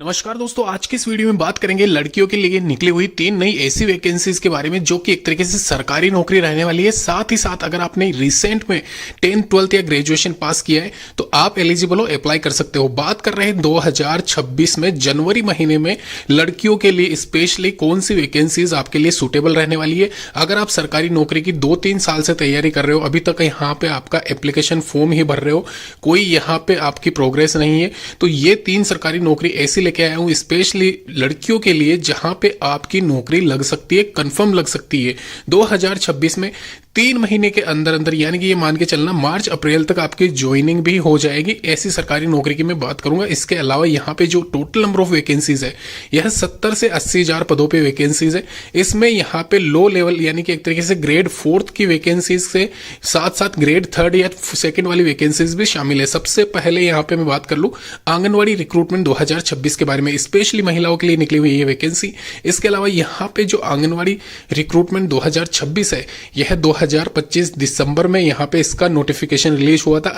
नमस्कार दोस्तों, आज की इस वीडियो में बात करेंगे लड़कियों के लिए निकली हुई 3 नई ऐसी वैकेंसीज के बारे में जो कि एक तरीके से सरकारी नौकरी रहने वाली है। साथ ही साथ अगर आपने रिसेंट में 10th 12th या ग्रेजुएशन पास किया है तो आप एलिजिबल हो, अप्लाई कर सकते हो। बात कर रहे हैं 2026 में जनवरी महीने में लड़कियों के लिए स्पेशली कौन सी वैकेंसीज आपके लिए सुटेबल रहने वाली है। अगर आप सरकारी नौकरी की 2-3 साल से तैयारी कर रहे हो, अभी तक यहाँ पे आपका एप्लीकेशन फॉर्म ही भर रहे हो, कोई यहाँ पे आपकी प्रोग्रेस नहीं है, तो ये 3 सरकारी नौकरी ऐसी लेके आया हूं स्पेशली लड़कियों के लिए जहां पे आपकी नौकरी लग सकती है, कंफर्म लग सकती है 2026 में। 3 महीने के अंदर अंदर, यानी कि ये मान के चलना मार्च अप्रैल तक आपकी ज्वाइनिंग भी हो जाएगी। ऐसी सरकारी नौकरी की मैं बात करूंगा। इसके अलावा यहाँ पे जो टोटल नंबर ऑफ वैकेंसीज है यह 70 से 80 हजार पदों पे वैकेंसीज है। इसमें यहाँ पे लो लेवल यानी कि एक तरीके से ग्रेड 4th की वैकेंसीज से साथ साथ ग्रेड 3rd या 2nd वाली वैकेंसीज भी शामिल है। सबसे पहले यहाँ पे मैं बात कर लूं आंगनवाड़ी रिक्रूटमेंट 2026 के बारे में, स्पेशली महिलाओं के लिए निकली हुई है वैकेंसी। इसके अलावा यहाँ पे जो आंगनवाड़ी रिक्रूटमेंट 2026 है यह 2025 दिसंबर में यहाँ पे इसका नोटिफिकेशन रिलीज हुआ था।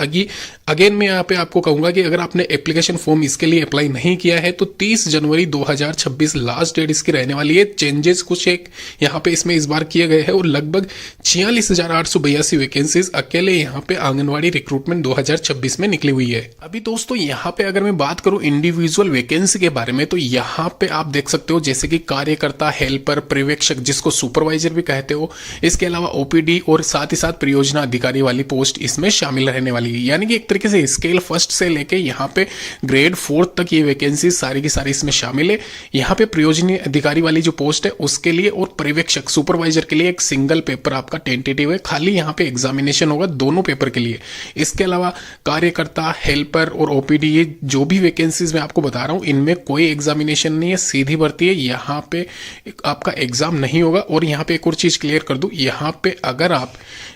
अगेन मैं यहाँ पे आपको कहूंगा कि अगर आपने एप्लीकेशन फॉर्म इसके लिए अप्लाई नहीं किया है तो 30 जनवरी 2026 लास्ट डेट इसकी रहने वाली है। चेंजेस कुछ एक यहाँ पे इसमें इस बार किए गए हैं और लगभग 46,882 वैकेंसीज अकेले यहाँ पे आंगनवाड़ी रिक्रूटमेंट 2026 में निकली हुई है। अभी दोस्तों यहाँ पे अगर मैं बात करूं इंडिविजुअल वैकेंसी के बारे में तो यहाँ पे आप देख सकते हो जैसे कि कार्यकर्ता, हेल्पर, पर्यवेक्षक जिसको सुपरवाइजर भी कहते हो, इसके अलावा ओपीडी और साथ ही साथ परियोजना अधिकारी वाली पोस्ट इसमें शामिल रहने वाली है। यानी कि एक तरीके से स्केल फर्स्ट से लेके यहाँ पे ग्रेड 4 तक ये वैकेंसी सारी की सारी इसमें शामिल है। यहाँ पे परियोजना अधिकारी वाली जो पोस्ट है उसके लिए और पर्यवेक्षक सुपरवाइजर के लिए एक सिंगल पेपर आपका टेंटेटिव है, खाली यहाँ पे एग्जामिनेशन होगा दोनों पेपर के लिए। इसके अलावा कार्यकर्ता, हेल्पर और ओपीडी ये जो भी वैकेंसीज मैं आपको बता रहा हूँ इनमें कोई एग्जामिनेशन नहीं है, सीधी भर्ती है, यहाँ पे आपका एग्जाम नहीं होगा। और यहाँ पे एक और चीज क्लियर कर दूं, यहाँ पे अगर आप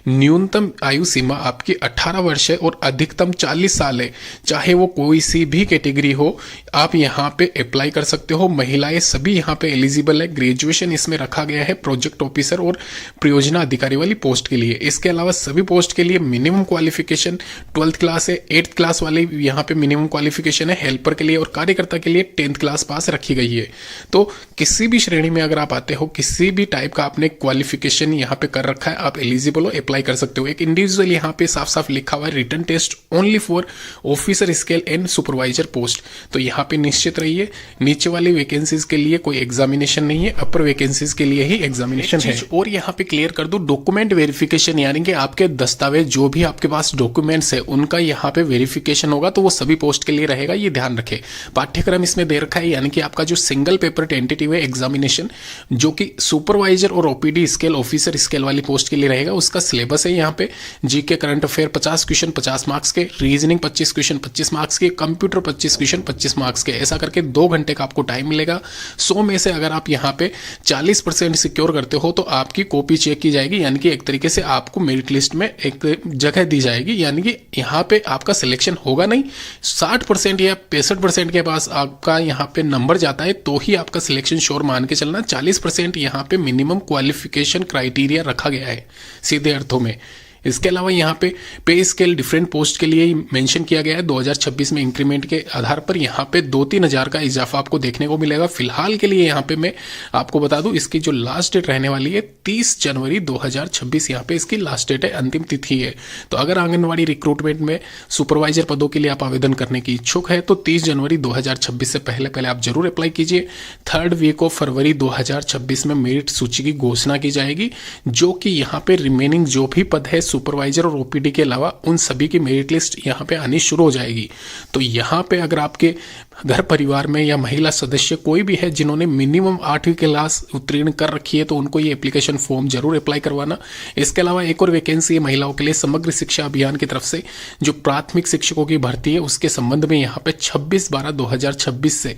न्यूनतम आयु सीमा आपकी 18 वर्ष है और अधिकतम 40 साल है, चाहे वो कोई सी भी कैटेगरी हो, आप यहाँ पे अप्लाई कर सकते हो। महिलाएं सभी यहाँ पे एलिजिबल है। ग्रेजुएशन इसमें रखा गया है प्रोजेक्ट ऑफिसर और परियोजना अधिकारी वाली पोस्ट के लिए। इसके अलावा सभी पोस्ट के लिए मिनिमम क्वालिफिकेशन 12th क्लास है, 8th क्लास वाले यहाँ पे मिनिमम क्वालिफिकेशन है हेल्पर के लिए, और कार्यकर्ता के लिए 10th क्लास पास रखी गई है। तो किसी भी श्रेणी में अगर आप आते हो, किसी भी टाइप का आपने क्वालिफिकेशन यहाँ पे कर रखा है, आप एलिजिबल हो, अप्लाई कर सकते हो। एक इंडिविजुअल यहाँ पे साफ साफ लिखा हुआ है written test only for officer scale and supervisor post. तो यहाँ पे निश्चित रहिए नीचे वाली वैकेंसीज के लिए कोई एग्जामिनेशन नहीं है, अपर वैकेंसीज के लिए ही एग्जामिनेशन है। और यहाँ पे क्लियर कर दूं डॉक्यूमेंट वेरिफिकेशन, यानी कि आपके दस्तावेज जो भी आपके पास डॉक्यूमेंट्स है उनका यहाँ पे वेरिफिकेशन होगा, तो वो सभी पोस्ट के लिए रहेगा, ये ध्यान रखें। पाठ्यक्रम इसमें दे रखा है, यानी कि आपका जो सिंगल पेपर टेंटेटिव है एग्जामिनेशन जो कि सुपरवाइजर और ओपीडी स्केल ऑफिसर स्केल वाली पोस्ट के लिए रहेगा, उसका सिलेबस है यहाँ पे GK current affair 50 question 50 marks के, रीजनिंग 25 क्वेश्चन 25 मार्क्स के, कंप्यूटर 25 क्वेश्चन 25 मार्क्स के। ऐसा करके 2 घंटे का आपको टाइम मिलेगा। 100 में से अगर आप यहाँ पे 40% सिक्योर करते हो तो आपकी कॉपी चेक की जाएगी, यानी कि एक तरीके से आपको मेरिट लिस्ट में एक जगह दी जाएगी, यानी कि यहाँ पे आपका सिलेक्शन होगा नहीं। 60% या 65% के पास आपका यहाँ पे नंबर जाता है तो ही आपका सिलेक्शन श्योर मान के चलना। 40% यहाँ पे मिनिमम क्वालिफिकेशन क्राइटेरिया रखा गया है सीधे अर्थों में। इसके अलावा यहाँ पे स्केल डिफरेंट पोस्ट के लिए मेंशन किया गया है। 2026 में इंक्रीमेंट के आधार पर यहाँ पे 2-3 हजार का इजाफा आपको देखने को मिलेगा। फिलहाल के लिए यहाँ पे मैं आपको बता दूं इसकी जो लास्ट डेट रहने वाली है 30 जनवरी 2026 यहाँ पे इसकी लास्ट डेट है, अंतिम तिथि है। तो अगर आंगनवाड़ी रिक्रूटमेंट में सुपरवाइजर पदों के लिए आप आवेदन करने की इच्छुक है तो 30 जनवरी 2026 से पहले आप जरूर अप्लाई कीजिए। 3rd वीक ऑफ फरवरी 2026 में मेरिट सूची की घोषणा की जाएगी, जो कि यहाँ पे रिमेनिंग जो भी पद है सुपरवाइजर और ओपीडी के अलावा उन सभी की मेरिट लिस्ट यहाँ पे आनी शुरू हो जाएगी। तो यहाँ पे अगर आपके घर परिवार में या महिला सदस्य कोई भी है जिन्होंने मिनिमम 8वीं क्लास उत्तीर्ण कर रखी है तो उनको ये एप्लीकेशन फॉर्म जरूर अप्लाई करवाना। इसके अलावा एक और वैकेंसी है महिलाओं के लिए समग्र शिक्षा अभियान की तरफ से, जो प्राथमिक शिक्षकों की भर्ती है उसके संबंध में यहाँ पे 26/12/2026 से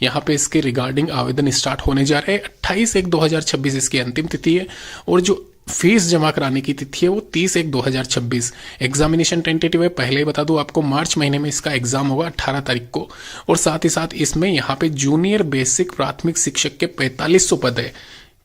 यहाँ पे इसके रिगार्डिंग आवेदन स्टार्ट होने जा रहे हैं। 28/1/2026 इसकी अंतिम तिथि है और जो फीस जमा कराने की तिथि है वो 30/1/2026। एग्जामिनेशन टेंटेटिव है, पहले ही बता दूं आपको मार्च महीने में इसका एग्जाम होगा 18 तारीख को। और साथ ही साथ इसमें यहाँ पे जूनियर बेसिक प्राथमिक शिक्षक के 4500 पद है।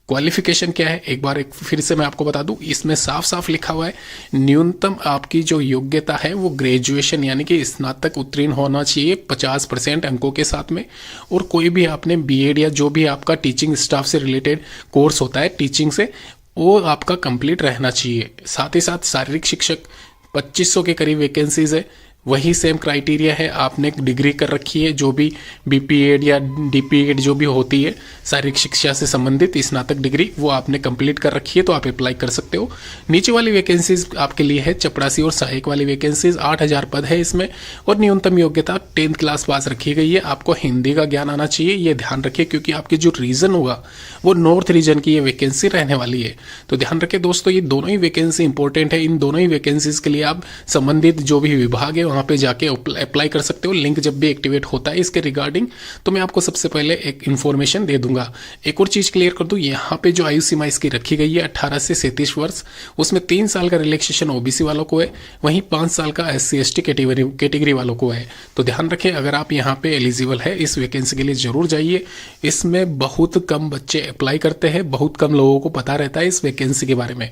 क्वालिफिकेशन क्या है एक बार फिर से मैं आपको बता दूं, इसमें साफ साफ लिखा हुआ है न्यूनतम आपकी जो योग्यता है वो ग्रेजुएशन यानी कि स्नातक उत्तीर्ण होना चाहिए 50% अंकों के साथ में, और कोई भी आपने बीएड या जो भी आपका टीचिंग स्टाफ से रिलेटेड कोर्स होता है टीचिंग से वो आपका कंप्लीट रहना चाहिए। साथ ही साथ शारीरिक शिक्षक 2500 के करीब वैकेंसीज है, वही सेम क्राइटेरिया है, आपने डिग्री कर रखी है जो भी बीपीएड या डीपीएड जो भी होती है शारीरिक शिक्षा से संबंधित स्नातक डिग्री वो आपने कंप्लीट कर रखी है तो आप अप्लाई कर सकते हो। नीचे वाली वैकेंसीज आपके लिए है चपरासी और सहायक वाली वैकेंसीज 8000 पद है इसमें, और न्यूनतम योग्यता 10th क्लास पास रखी गई है। आपको हिंदी का ज्ञान आना चाहिए, ये ध्यान रखिए क्योंकि आपकी जो रीजन होगा वो नॉर्थ रीजन की ये वैकेंसी रहने वाली है। तो ध्यान रखिए दोस्तों, ये दोनों ही वैकेंसी इंपॉर्टेंट है। इन दोनों ही वैकेंसीज के लिए आप संबंधित जो भी विभाग है वहां पे जाके अप्लाई कर सकते हो। लिंक जब भी एक्टिवेट होता है इसके रिगार्डिंग तो मैं आपको सबसे पहले एक इन्फॉर्मेशन दे दूंगा। एक और चीज क्लियर कर दूं, यहाँ पे जो आयु सीमा इसकी रखी गई है 18 से 37 वर्ष, उसमें 3 साल का रिलैक्सेशन ओबीसी वालों को है, वहीं 5 साल का SC/ST कैटेगरी वालों को है। तो ध्यान रखें अगर आप यहाँ पे एलिजिबल है इस वैकेंसी के लिए जरूर जाइए। इसमें बहुत कम बच्चे अप्लाई करते हैं, बहुत कम लोगों को पता रहता है इस वैकेंसी के बारे में,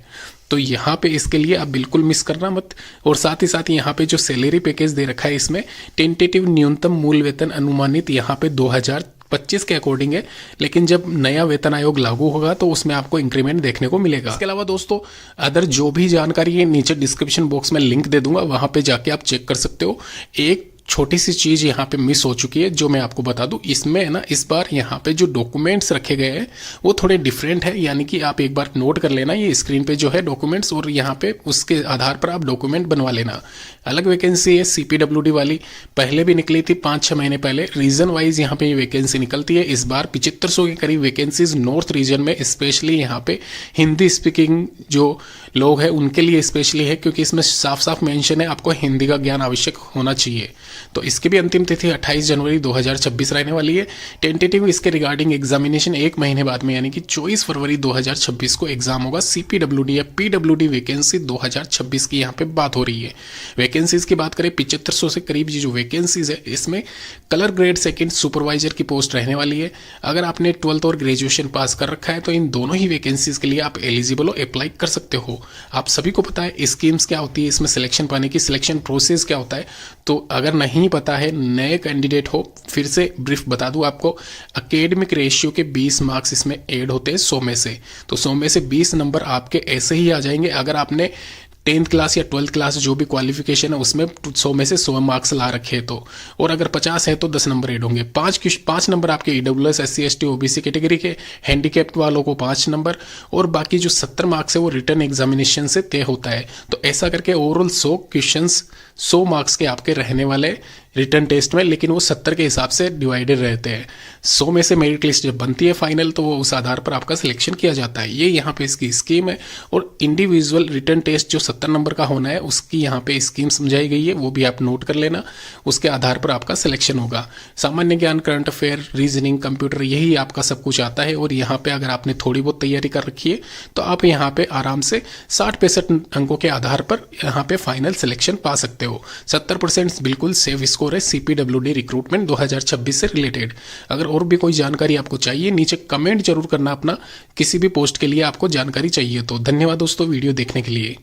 तो यहाँ पे इसके लिए आप बिल्कुल मिस करना मत। और साथ ही साथ यहाँ पे जो सैलरी पैकेज दे रखा है इसमें टेंटेटिव न्यूनतम मूल वेतन अनुमानित यहाँ पे 2025 के अकॉर्डिंग है, लेकिन जब नया वेतन आयोग लागू होगा तो उसमें आपको इंक्रीमेंट देखने को मिलेगा। इसके अलावा दोस्तों अदर जो भी जानकारी है नीचे डिस्क्रिप्शन बॉक्स में लिंक दे दूंगा, वहां पे जाके आप चेक कर सकते हो। एक छोटी सी चीज यहाँ पे मिस हो चुकी है जो मैं आपको बता दूं, इसमें है ना इस बार यहाँ पे जो डॉक्यूमेंट्स रखे गए हैं वो थोड़े डिफरेंट है, यानी कि आप एक बार नोट कर लेना ये स्क्रीन पे जो है डॉक्यूमेंट्स, और यहाँ पे उसके आधार पर आप डॉक्यूमेंट बनवा लेना। अलग वैकेंसी है CPWD वाली, पहले भी निकली थी 5-6 महीने पहले, रीजन वाइज यहाँ पे ये वैकेंसी निकलती है। इस बार 7500 के करीब वैकेंसीज नॉर्थ रीजन में, स्पेशली यहाँ पे हिंदी स्पीकिंग जो लोग हैं उनके लिए स्पेशली है, क्योंकि इसमें साफ साफ मेंशन है आपको हिंदी का ज्ञान आवश्यक होना चाहिए। तो इसकी भी अंतिम तिथि 28 जनवरी 2026 रहने वाली है। टेंटेटिव इसके रिगार्डिंग एग्जामिनेशन 1 महीने बाद में यानी कि 24 फरवरी 2026 को एग्जाम होगा। CPWD या PWD वैकेंसी 2026 की यहाँ पे बात हो रही है। वैकेंसीज की बात करें 7500 से करीब ये जो वैकेंसीज है इसमें कलर ग्रेड सेकंड सुपरवाइजर की पोस्ट रहने वाली है। अगर आपने 12th और ग्रेजुएशन पास कर रखा है तो इन दोनों ही वैकेंसीज के लिए आप एलिजिबल हो, अप्लाई कर सकते हो। आप सभी को पता है स्कीम्स क्या होती है, इसमें सिलेक्शन पाने की सिलेक्शन प्रोसेस क्या होता है। तो अगर नहीं पता है, नए कैंडिडेट हो, फिर से ब्रीफ बता दूं आपको, एकेडमिक रेशियो के 20 मार्क्स इसमें ऐड होते हैं 100 में से, तो 100 में से 20 नंबर आपके ऐसे ही आ जाएंगे अगर आपने 10th क्लास या 12th क्लास जो भी क्वालिफिकेशन है उसमें 100 में से 100 मार्क्स ला रखे तो, और अगर 50 है तो 10 नंबर ऐड होंगे। 5 नंबर आपके EWS SC/ST OBC कैटेगरी के, हैंडीकैप्ड वालों को 5 नंबर, और बाकी जो 70 मार्क्स है वो रिटर्न एग्जामिनेशन से तय होता है। तो ऐसा करके ओवरऑल 100 क्वेश्चंस 100 मार्क्स के आपके रहने वाले रिटर्न टेस्ट में, लेकिन वो 70 के हिसाब से डिवाइडेड रहते हैं। 100 में से मेरिट लिस्ट जब बनती है फाइनल तो वो उस आधार पर आपका सिलेक्शन किया जाता है। ये यहाँ पे इसकी स्कीम है, और इंडिविजुअल रिटर्न टेस्ट जो 70 नंबर का होना है उसकी यहाँ पे स्कीम समझाई गई है, वो भी आप नोट कर लेना। उसके आधार पर आपका सिलेक्शन होगा। सामान्य ज्ञान, करंट अफेयर, रीजनिंग, कंप्यूटर, यही आपका सब कुछ आता है। और यहाँ पे अगर आपने थोड़ी बहुत तैयारी कर रखी है तो आप यहाँ पे आराम से 60-65 अंकों के आधार पर यहाँ पे फाइनल सिलेक्शन पा सकते हो। 70% बिल्कुल सेफ स्कोर है CPWD रिक्रूटमेंट 2026 से रिलेटेड। अगर और भी कोई जानकारी आपको चाहिए नीचे कमेंट जरूर करना अपना, किसी भी पोस्ट के लिए आपको जानकारी चाहिए तो। धन्यवाद दोस्तों वीडियो देखने के लिए।